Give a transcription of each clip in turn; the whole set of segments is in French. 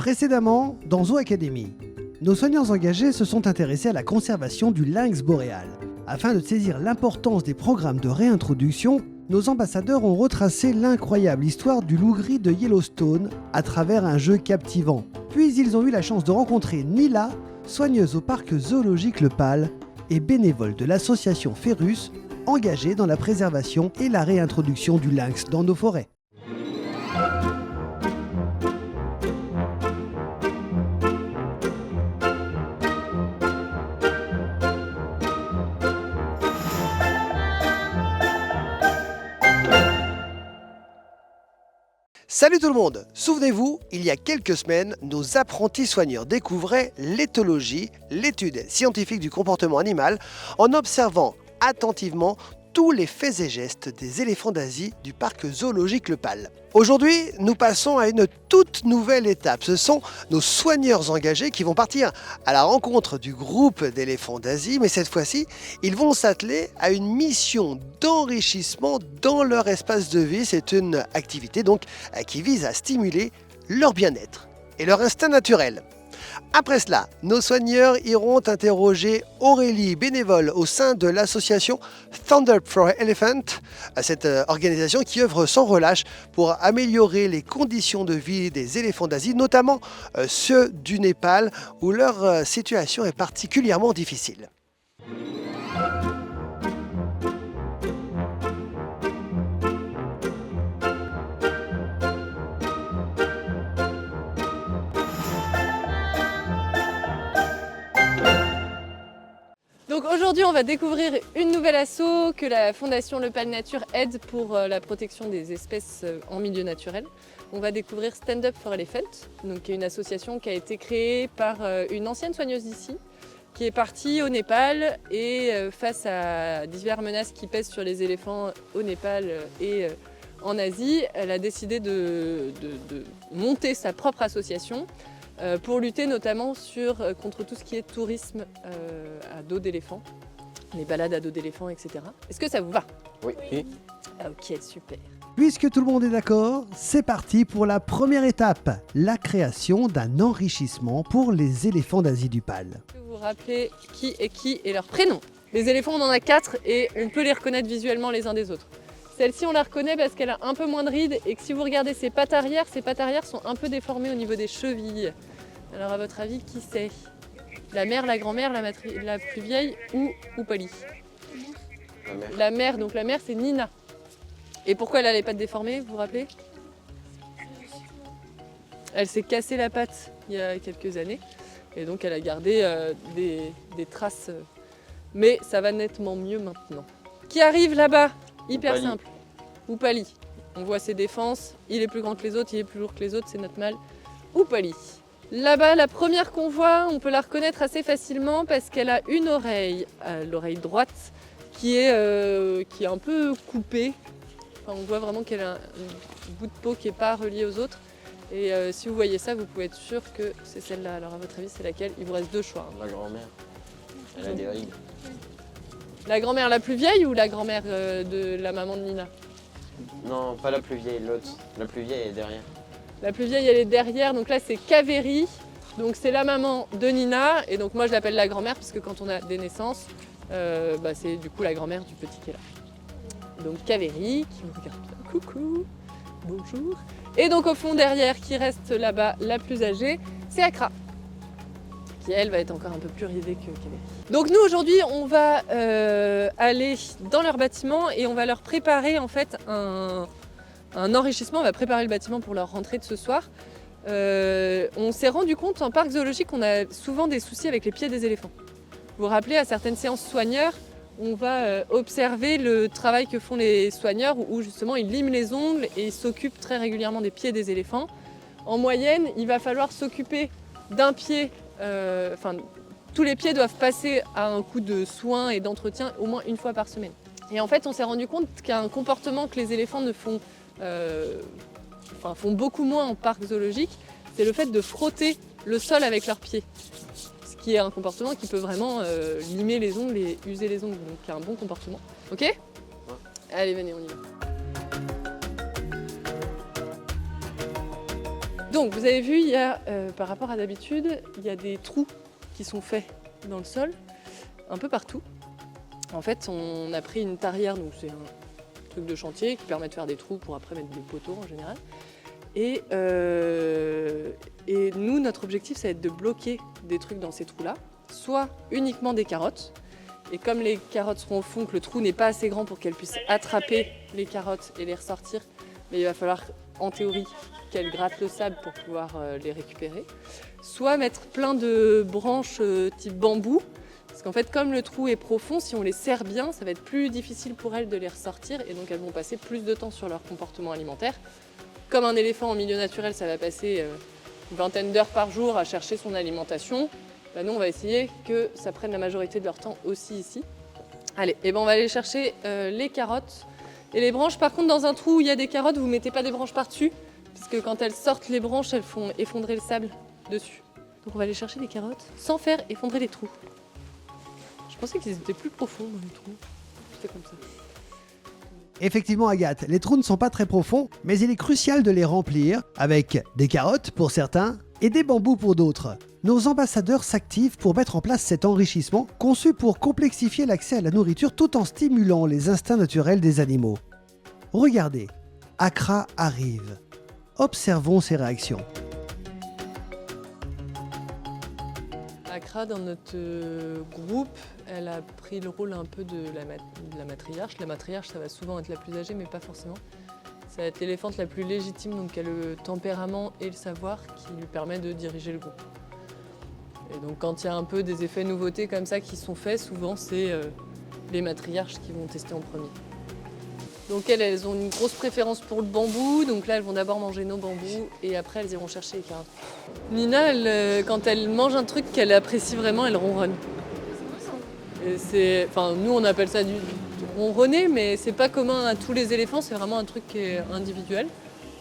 Précédemment, dans Zoo Academy, nos soignants engagés se sont intéressés à la conservation du lynx boréal. Afin de saisir l'importance des programmes de réintroduction, nos ambassadeurs ont retracé l'incroyable histoire du loup gris de Yellowstone à travers un jeu captivant. Puis ils ont eu la chance de rencontrer Nila, soigneuse au parc zoologique Le Pal et bénévole de l'association Ferus, engagée dans la préservation et la réintroduction du lynx dans nos forêts. Salut tout le monde! Souvenez-vous, il y a quelques semaines, nos apprentis soigneurs découvraient l'éthologie, l'étude scientifique du comportement animal, en observant attentivement tous les faits et gestes des éléphants d'Asie du parc zoologique Le Pal. Aujourd'hui, nous passons à une toute nouvelle étape. Ce sont nos soigneurs engagés qui vont partir à la rencontre du groupe d'éléphants d'Asie, mais cette fois-ci, ils vont s'atteler à une mission d'enrichissement dans leur espace de vie. C'est une activité donc qui vise à stimuler leur bien-être et leur instinct naturel. Après cela, nos soigneurs iront interroger Aurélie, bénévole au sein de l'association Thunder for Elephant, cette organisation qui œuvre sans relâche pour améliorer les conditions de vie des éléphants d'Asie, notamment ceux du Népal où leur situation est particulièrement difficile. Donc aujourd'hui, on va découvrir une nouvelle asso que la Fondation Le Pal Nature aide pour la protection des espèces en milieu naturel. On va découvrir Stand Up for Elephant, donc qui est une association qui a été créée par une ancienne soigneuse d'ici, qui est partie au Népal et face à diverses menaces qui pèsent sur les éléphants au Népal et en Asie, elle a décidé de monter sa propre association pour lutter notamment contre tout ce qui est tourisme à dos d'éléphant, les balades à dos d'éléphant, etc. Est-ce que ça vous va? Oui. Ok, super. Puisque tout le monde est d'accord, c'est parti pour la première étape, la création d'un enrichissement pour les éléphants d'Asie du Pal. Est-ce que vous vous rappelez qui est qui et leur prénom? Les éléphants, on en a 4 et on peut les reconnaître visuellement les uns des autres. Celle-ci, on la reconnaît parce qu'elle a un peu moins de rides et que si vous regardez ses pattes arrière sont un peu déformées au niveau des chevilles. Alors à votre avis, qui c'est? La mère, la grand-mère, la plus vieille ou Polly? La mère, donc la mère c'est Nina. Et pourquoi elle a les pattes déformées, vous vous rappelez? Elle s'est cassé la patte il y a quelques années et donc elle a gardé des traces. Mais ça va nettement mieux maintenant. Qui arrive là-bas? Hyper simple. Oupali. On voit ses défenses, il est plus grand que les autres, il est plus lourd que les autres, c'est notre mâle. Oupali. Là-bas, la première qu'on voit, on peut la reconnaître assez facilement parce qu'elle a une oreille, l'oreille droite, qui est un peu coupée. Enfin, on voit vraiment qu'elle a un bout de peau qui n'est pas relié aux autres. Et si vous voyez ça, vous pouvez être sûr que c'est celle-là. Alors à votre avis, c'est laquelle? Il vous reste 2 choix. La grand-mère, elle a des rides. La grand-mère la plus vieille ou la grand-mère de la maman de Nina? Non, pas la plus vieille, l'autre. La plus vieille est derrière. La plus vieille, elle est derrière. Donc là, c'est Kaveri. Donc c'est la maman de Nina. Et donc moi, je l'appelle la grand-mère parce que quand on a des naissances, c'est du coup la grand-mère du petit qui est là. Donc Kaveri, qui me regarde bien. Coucou, bonjour. Et donc au fond, derrière, qui reste là-bas, la plus âgée, c'est Akra, qui elle va être encore un peu plus ridée que Kaveri. Donc nous aujourd'hui on va aller dans leur bâtiment et on va leur préparer en fait un enrichissement, on va préparer le bâtiment pour leur rentrée de ce soir. On s'est rendu compte en parc zoologique qu'on a souvent des soucis avec les pieds des éléphants. Vous vous rappelez, à certaines séances soigneurs, on va observer le travail que font les soigneurs où justement ils liment les ongles et ils s'occupent très régulièrement des pieds des éléphants. En moyenne, il va falloir s'occuper d'un pied, tous les pieds doivent passer à un coup de soin et d'entretien au moins une fois par semaine. Et en fait, on s'est rendu compte qu'il y a un comportement que les éléphants font beaucoup moins en parc zoologique, c'est le fait de frotter le sol avec leurs pieds. Ce qui est un comportement qui peut vraiment limer les ongles et user les ongles, donc c'est un bon comportement. Ok ? Ouais. Allez, venez, on y va. Donc vous avez vu, il y a, par rapport à d'habitude, il y a des trous qui sont faits dans le sol, un peu partout. En fait, on a pris une tarière, donc c'est un truc de chantier qui permet de faire des trous pour après mettre des poteaux en général. Et nous, notre objectif, ça va être de bloquer des trucs dans ces trous-là, soit uniquement des carottes. Et comme les carottes seront au fond, que le trou n'est pas assez grand pour qu'elles puissent attraper les carottes et les ressortir, mais il va falloir, en théorie, qu'elles grattent le sable pour pouvoir les récupérer. Soit mettre plein de branches type bambou, parce qu'en fait, comme le trou est profond, si on les serre bien, ça va être plus difficile pour elles de les ressortir, et donc elles vont passer plus de temps sur leur comportement alimentaire. Comme un éléphant en milieu naturel, ça va passer une vingtaine d'heures par jour à chercher son alimentation. Bah nous, on va essayer que ça prenne la majorité de leur temps aussi ici. Allez, et ben on va aller chercher les carottes et les branches. Par contre, dans un trou où il y a des carottes, vous ne mettez pas des branches par-dessus, parce que quand elles sortent les branches, elles font effondrer le sable dessus. Donc on va aller chercher des carottes sans faire effondrer les trous. Je pensais qu'ils étaient plus profonds dans les trous. C'était comme ça. Effectivement Agathe, les trous ne sont pas très profonds, mais il est crucial de les remplir avec des carottes pour certains et des bambous pour d'autres. Nos ambassadeurs s'activent pour mettre en place cet enrichissement conçu pour complexifier l'accès à la nourriture tout en stimulant les instincts naturels des animaux. Regardez, Accra arrive. Observons ses réactions. Accra, dans notre groupe, elle a pris le rôle un peu de la matriarche. La matriarche, ça va souvent être la plus âgée, mais pas forcément. Ça va être l'éléphante la plus légitime, donc qui a le tempérament et le savoir qui lui permet de diriger le groupe. Et donc quand il y a un peu des effets nouveautés comme ça qui sont faits, souvent c'est les matriarches qui vont tester en premier. Donc elles ont une grosse préférence pour le bambou, donc là elles vont d'abord manger nos bambous et après elles iront chercher les carottes. Nina, quand elle mange un truc qu'elle apprécie vraiment, elle ronronne. Et nous on appelle ça du ronronner, mais c'est pas commun à tous les éléphants, c'est vraiment un truc qui est individuel.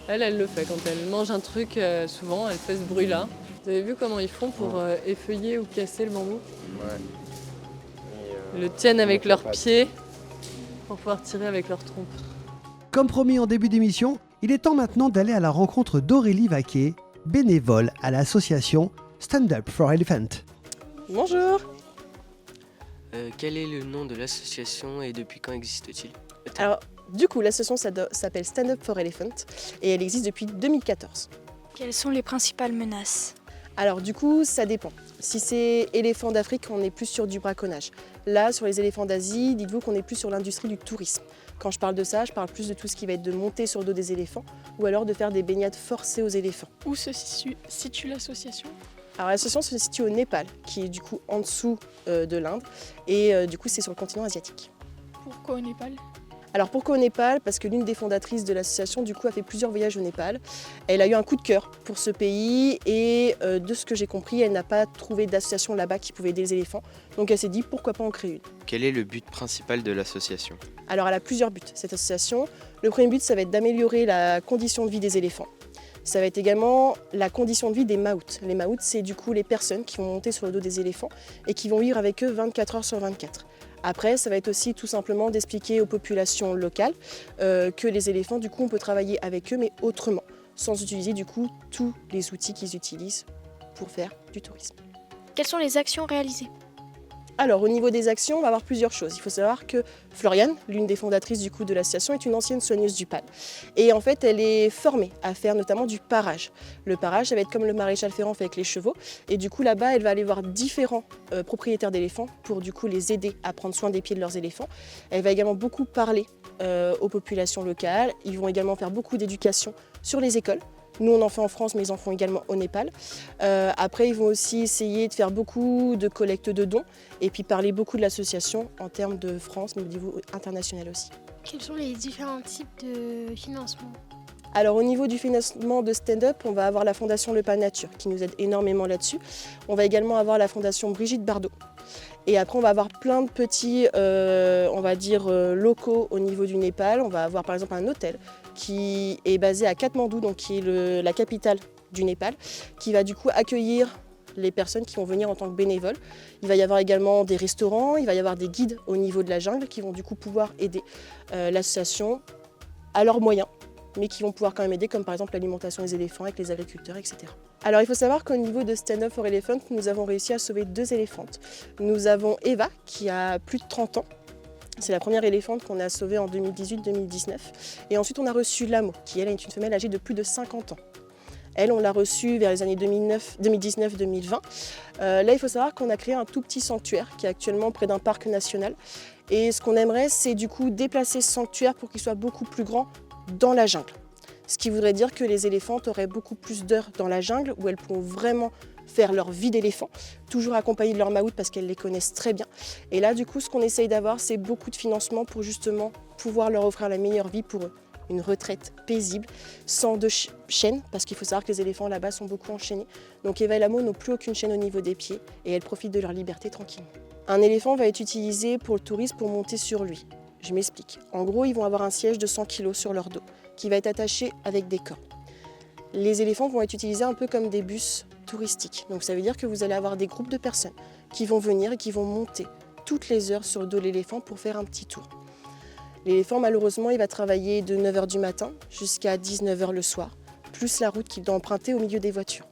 Elle le fait. Quand elle mange un truc, souvent elle fait ce bruit-là. Vous avez vu comment ils font pour effeuiller ou casser le bambou? Ouais. Ils le tiennent avec leurs pieds pour pouvoir tirer avec leur trompe. Comme promis en début d'émission, il est temps maintenant d'aller à la rencontre d'Aurélie Vaquet, bénévole à l'association Stand Up for Elephant. Bonjour. Quel est le nom de l'association et depuis quand existe-t-il? Alors, du coup, l'association s'appelle Stand Up for Elephant et elle existe depuis 2014. Quelles sont les principales menaces? Alors, du coup, ça dépend. Si c'est éléphants d'Afrique, on est plus sur du braconnage. Là, sur les éléphants d'Asie, dites-vous qu'on est plus sur l'industrie du tourisme. Quand je parle de ça, je parle plus de tout ce qui va être de monter sur le dos des éléphants ou alors de faire des baignades forcées aux éléphants. Où se situe l'association? Alors l'association se situe au Népal, qui est du coup en dessous de l'Inde, et du coup c'est sur le continent asiatique. Pourquoi au Népal? Alors pourquoi au Népal? Parce que l'une des fondatrices de l'association du coup a fait plusieurs voyages au Népal. Elle a eu un coup de cœur pour ce pays et de ce que j'ai compris, elle n'a pas trouvé d'association là-bas qui pouvait aider les éléphants. Donc elle s'est dit pourquoi pas en créer une. Quel est le but principal de l'association? Alors elle a plusieurs buts cette association. Le premier but ça va être d'améliorer la condition de vie des éléphants. Ça va être également la condition de vie des maouts. Les maouts, c'est du coup les personnes qui vont monter sur le dos des éléphants et qui vont vivre avec eux 24 heures sur 24. Après, ça va être aussi tout simplement d'expliquer aux populations locales que les éléphants, du coup, on peut travailler avec eux, mais autrement, sans utiliser du coup tous les outils qu'ils utilisent pour faire du tourisme. Quelles sont les actions réalisées? Alors au niveau des actions, on va avoir plusieurs choses. Il faut savoir que Floriane, l'une des fondatrices du coup de l'association, est une ancienne soigneuse du PAL. Et en fait, elle est formée à faire notamment du parage. Le parage, ça va être comme le maréchal Ferrand fait avec les chevaux. Et du coup, là-bas, elle va aller voir différents propriétaires d'éléphants pour du coup les aider à prendre soin des pieds de leurs éléphants. Elle va également beaucoup parler aux populations locales. Ils vont également faire beaucoup d'éducation sur les écoles. Nous, on en fait en France, mais ils en font également au Népal. Après, ils vont aussi essayer de faire beaucoup de collectes de dons et puis parler beaucoup de l'association en termes de France, mais au niveau international aussi. Quels sont les différents types de financement? Alors au niveau du financement de stand-up, on va avoir la fondation Le Pas Nature qui nous aide énormément là-dessus. On va également avoir la fondation Brigitte Bardot. Et après on va avoir plein de petits, on va dire, locaux au niveau du Népal. On va avoir par exemple un hôtel qui est basé à Katmandou, donc qui est la capitale du Népal, qui va du coup accueillir les personnes qui vont venir en tant que bénévoles. Il va y avoir également des restaurants, il va y avoir des guides au niveau de la jungle qui vont du coup pouvoir aider l'association à leurs moyens mais qui vont pouvoir quand même aider, comme par exemple l'alimentation des éléphants avec les agriculteurs, etc. Alors il faut savoir qu'au niveau de Stand Up for Elephant, nous avons réussi à sauver 2 éléphantes. Nous avons Eva, qui a plus de 30 ans. C'est la première éléphante qu'on a sauvée en 2018-2019. Et ensuite, on a reçu Lamo, qui elle est une femelle âgée de plus de 50 ans. Elle, on l'a reçue vers les années 2019-2020. Là, il faut savoir qu'on a créé un tout petit sanctuaire qui est actuellement près d'un parc national. Et ce qu'on aimerait, c'est du coup déplacer ce sanctuaire pour qu'il soit beaucoup plus grand dans la jungle. Ce qui voudrait dire que les éléphantes auraient beaucoup plus d'heures dans la jungle où elles pourront vraiment faire leur vie d'éléphant, toujours accompagnées de leurs maouts parce qu'elles les connaissent très bien. Et là, du coup, ce qu'on essaye d'avoir, c'est beaucoup de financement pour justement pouvoir leur offrir la meilleure vie pour eux. Une retraite paisible, sans de chaîne, parce qu'il faut savoir que les éléphants là-bas sont beaucoup enchaînés. Donc Eva et Lamo n'ont plus aucune chaîne au niveau des pieds et elles profitent de leur liberté tranquillement. Un éléphant va être utilisé pour le touriste pour monter sur lui. Je m'explique. En gros, ils vont avoir un siège de 100 kg sur leur dos, qui va être attaché avec des cordes. Les éléphants vont être utilisés un peu comme des bus touristiques. Donc ça veut dire que vous allez avoir des groupes de personnes qui vont venir et qui vont monter toutes les heures sur le dos de l'éléphant pour faire un petit tour. L'éléphant, malheureusement, il va travailler de 9 h du matin jusqu'à 19 h le soir, plus la route qu'il doit emprunter au milieu des voitures.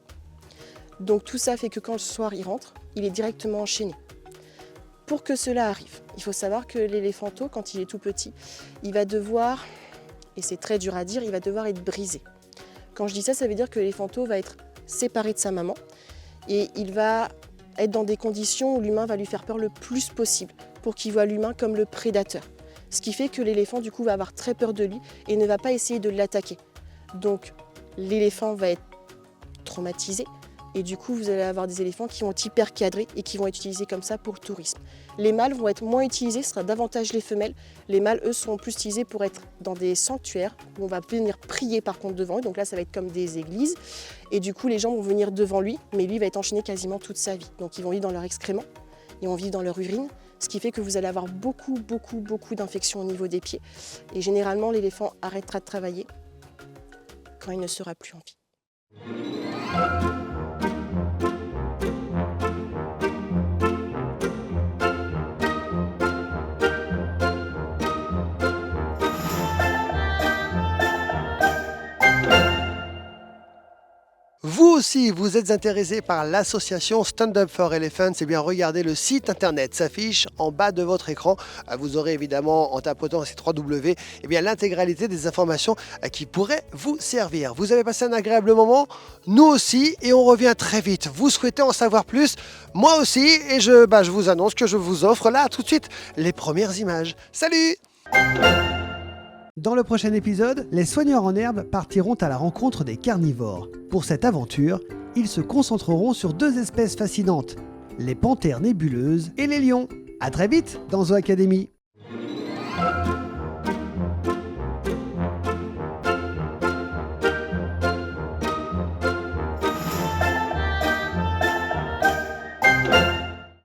Donc tout ça fait que quand le soir il rentre, il est directement enchaîné. Pour que cela arrive, il faut savoir que l'éléphanto, quand il est tout petit, il va devoir, et c'est très dur à dire, il va devoir être brisé. Quand je dis ça, ça veut dire que l'éléphanto va être séparé de sa maman et il va être dans des conditions où l'humain va lui faire peur le plus possible pour qu'il voit l'humain comme le prédateur. Ce qui fait que l'éléphant, du coup, va avoir très peur de lui et ne va pas essayer de l'attaquer. Donc, l'éléphant va être traumatisé et du coup, vous allez avoir des éléphants qui vont être hyper cadrés et qui vont être utilisés comme ça pour le tourisme. Les mâles vont être moins utilisés, ce sera davantage les femelles. Les mâles, eux, seront plus utilisés pour être dans des sanctuaires où on va venir prier par contre devant eux. Donc là, ça va être comme des églises. Et du coup, les gens vont venir devant lui, mais lui va être enchaîné quasiment toute sa vie. Donc ils vont vivre dans leurs excréments, ils vont vivre dans leur urine. Ce qui fait que vous allez avoir beaucoup d'infections au niveau des pieds. Et généralement, l'éléphant arrêtera de travailler quand il ne sera plus en vie. Vous aussi, vous êtes intéressé par l'association Stand Up for Elephants, eh bien regardez, le site internet s'affiche en bas de votre écran. Vous aurez évidemment, en tapotant ces 3 W, eh bien l'intégralité des informations qui pourraient vous servir. Vous avez passé un agréable moment, nous aussi, et on revient très vite. Vous souhaitez en savoir plus, moi aussi, et je vous annonce que je vous offre là tout de suite les premières images. Salut! Dans le prochain épisode, les soigneurs en herbe partiront à la rencontre des carnivores. Pour cette aventure, ils se concentreront sur 2 espèces fascinantes, les panthères nébuleuses et les lions. À très vite dans Zoo Academy.